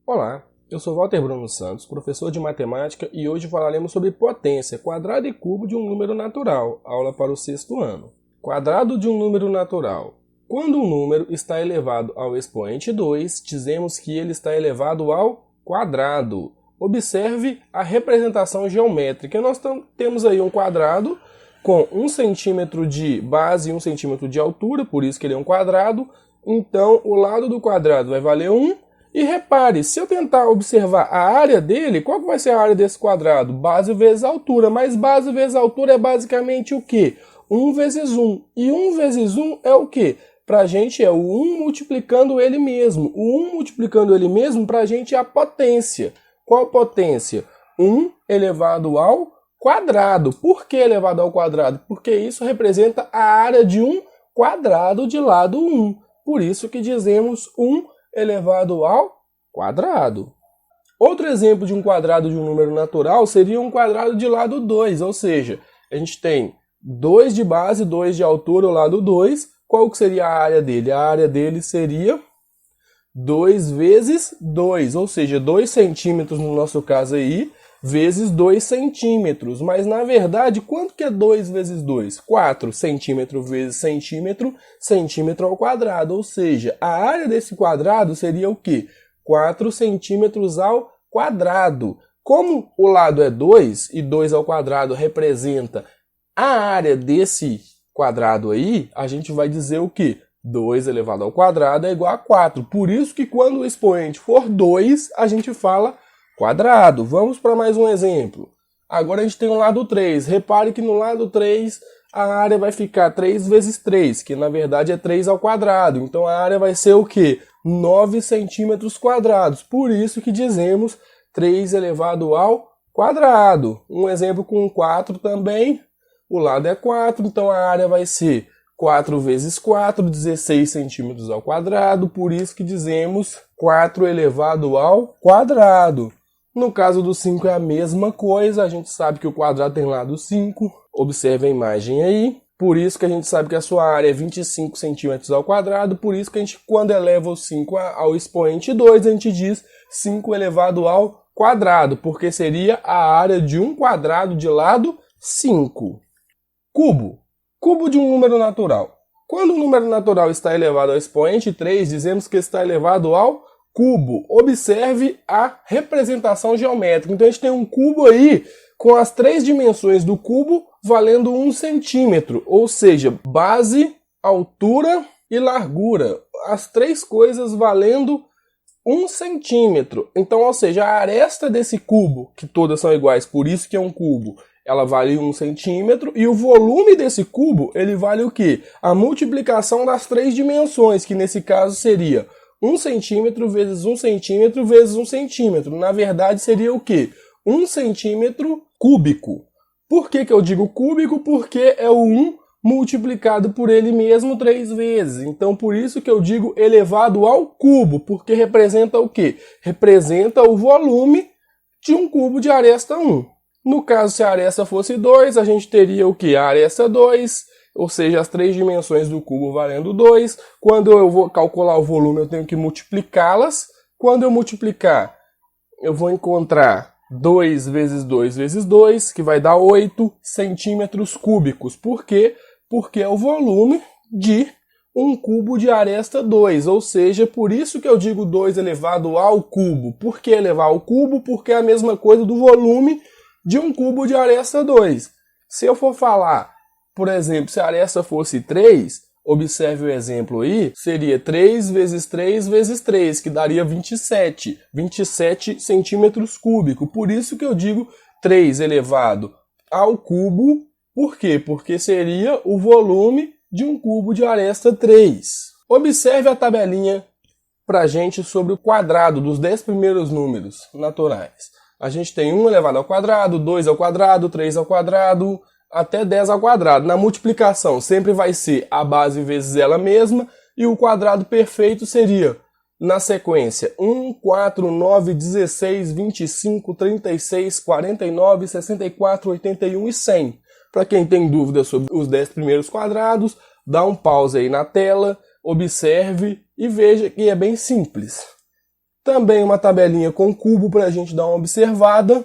Olá, eu sou Walter Bruno Santos, professor de matemática, e hoje falaremos sobre potência, quadrado e cubo de um número natural, aula para o sexto ano. Quadrado de um número natural. Quando um número está elevado ao expoente 2, dizemos que ele está elevado ao quadrado. Observe a representação geométrica. Nós temos aí um quadrado com 1 centímetro de base e 1 centímetro de altura, por isso que ele é um quadrado. Então, o lado do quadrado vai valer 1. E repare, se eu tentar observar a área dele, qual que vai ser a área desse quadrado? Base vezes altura, mas base vezes altura é basicamente o quê? 1 vezes 1. E 1 vezes 1 é o quê? Para a gente é o 1 multiplicando ele mesmo. O 1 multiplicando ele mesmo para a gente é a potência. Qual potência? 1 elevado ao quadrado. Por que elevado ao quadrado? Porque isso representa a área de um quadrado de lado 1. Por isso que dizemos 1 elevado ao quadrado. Outro exemplo de um quadrado de um número natural seria um quadrado de lado 2, ou seja, a gente tem 2 de base, 2 de altura, o lado 2. Qual que seria a área dele? A área dele seria 2 vezes 2, ou seja, 2 centímetros no nosso caso aí, vezes 2 centímetros. Mas, na verdade, quanto que é 2 vezes 2? 4 centímetro vezes centímetro, centímetro ao quadrado. Ou seja, a área desse quadrado seria o quê? 4 centímetros ao quadrado. Como o lado é 2 e 2 ao quadrado representa a área desse quadrado aí, a gente vai dizer o quê? 2 elevado ao quadrado é igual a 4. Por isso que quando o expoente for 2, a gente fala quadrado. Vamos para mais um exemplo. Agora a gente tem o lado 3. Repare que no lado 3 a área vai ficar 3 vezes 3, que na verdade é 3 ao quadrado. Então a área vai ser o quê? 9 centímetros quadrados. Por isso que dizemos 3 elevado ao quadrado. Um exemplo com 4 também. O lado é 4, então a área vai ser 4 vezes 4, 16 centímetros ao quadrado. Por isso que dizemos 4 elevado ao quadrado. No caso do 5 é a mesma coisa, a gente sabe que o quadrado tem lado 5, observe a imagem aí. Por isso que a gente sabe que a sua área é 25 centímetros ao quadrado, por isso que a gente, quando eleva o 5 ao expoente 2, a gente diz 5 elevado ao quadrado, porque seria a área de um quadrado de lado 5. Cubo. Cubo de um número natural. Quando o número natural está elevado ao expoente 3, dizemos que está elevado ao cubo. Observe a representação geométrica. Então a gente tem um cubo aí com as 3 dimensões do cubo valendo 1 centímetro, ou seja, base, altura e largura. As 3 coisas valendo 1 centímetro. Então, ou seja, a aresta desse cubo, que todas são iguais, por isso que é um cubo, ela vale 1 centímetro, e o volume desse cubo, ele vale o quê? A multiplicação das 3 dimensões, que nesse caso seria 1 centímetro vezes 1 centímetro vezes 1 centímetro. Na verdade, seria o quê? 1 centímetro cúbico. Por que eu digo cúbico? Porque é o 1 multiplicado por ele mesmo 3 vezes. Então, por isso que eu digo elevado ao cubo, porque representa o quê? Representa o volume de um cubo de aresta 1. No caso, se a aresta fosse 2, a gente teria o quê? A aresta 2, ou seja, as 3 dimensões do cubo valendo 2. Quando eu vou calcular o volume, eu tenho que multiplicá-las. Quando eu multiplicar, eu vou encontrar 2 vezes 2 vezes 2, que vai dar 8 centímetros cúbicos. Por quê? Porque é o volume de um cubo de aresta 2, ou seja, por isso que eu digo 2 elevado ao cubo. Por que elevar ao cubo? Porque é a mesma coisa do volume de um cubo de aresta 2. Se eu for falar, por exemplo, se a aresta fosse 3, observe o exemplo aí, seria 3 vezes 3 vezes 3, que daria 27. 27 centímetros cúbicos. Por isso que eu digo 3 elevado ao cubo. Por quê? Porque seria o volume de um cubo de aresta 3. Observe a tabelinha pra gente sobre o quadrado dos 10 primeiros números naturais. A gente tem 1 elevado ao quadrado, 2 ao quadrado, 3 ao quadrado, até 10 ao quadrado. Na multiplicação sempre vai ser a base vezes ela mesma, e o quadrado perfeito seria, na sequência, 1, 4, 9, 16, 25, 36, 49, 64, 81 e 100. Para quem tem dúvidas sobre os 10 primeiros quadrados, dá um pause aí na tela, observe e veja que é bem simples. Também uma tabelinha com cubo para a gente dar uma observada.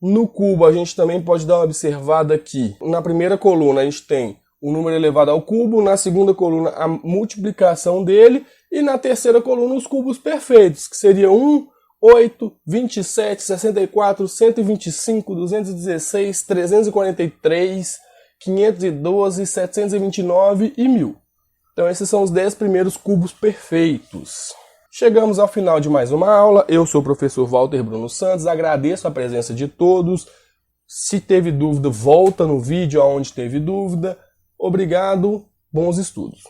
No cubo a gente também pode dar uma observada aqui. Na primeira coluna a gente tem o número elevado ao cubo, na segunda coluna a multiplicação dele e na terceira coluna os cubos perfeitos, que seria 1, 8, 27, 64, 125, 216, 343, 512, 729 e 1000. Então esses são os 10 primeiros cubos perfeitos. Chegamos ao final de mais uma aula. Eu sou o professor Walter Bruno Santos, agradeço a presença de todos. Se teve dúvida, volta no vídeo aonde teve dúvida. Obrigado, bons estudos.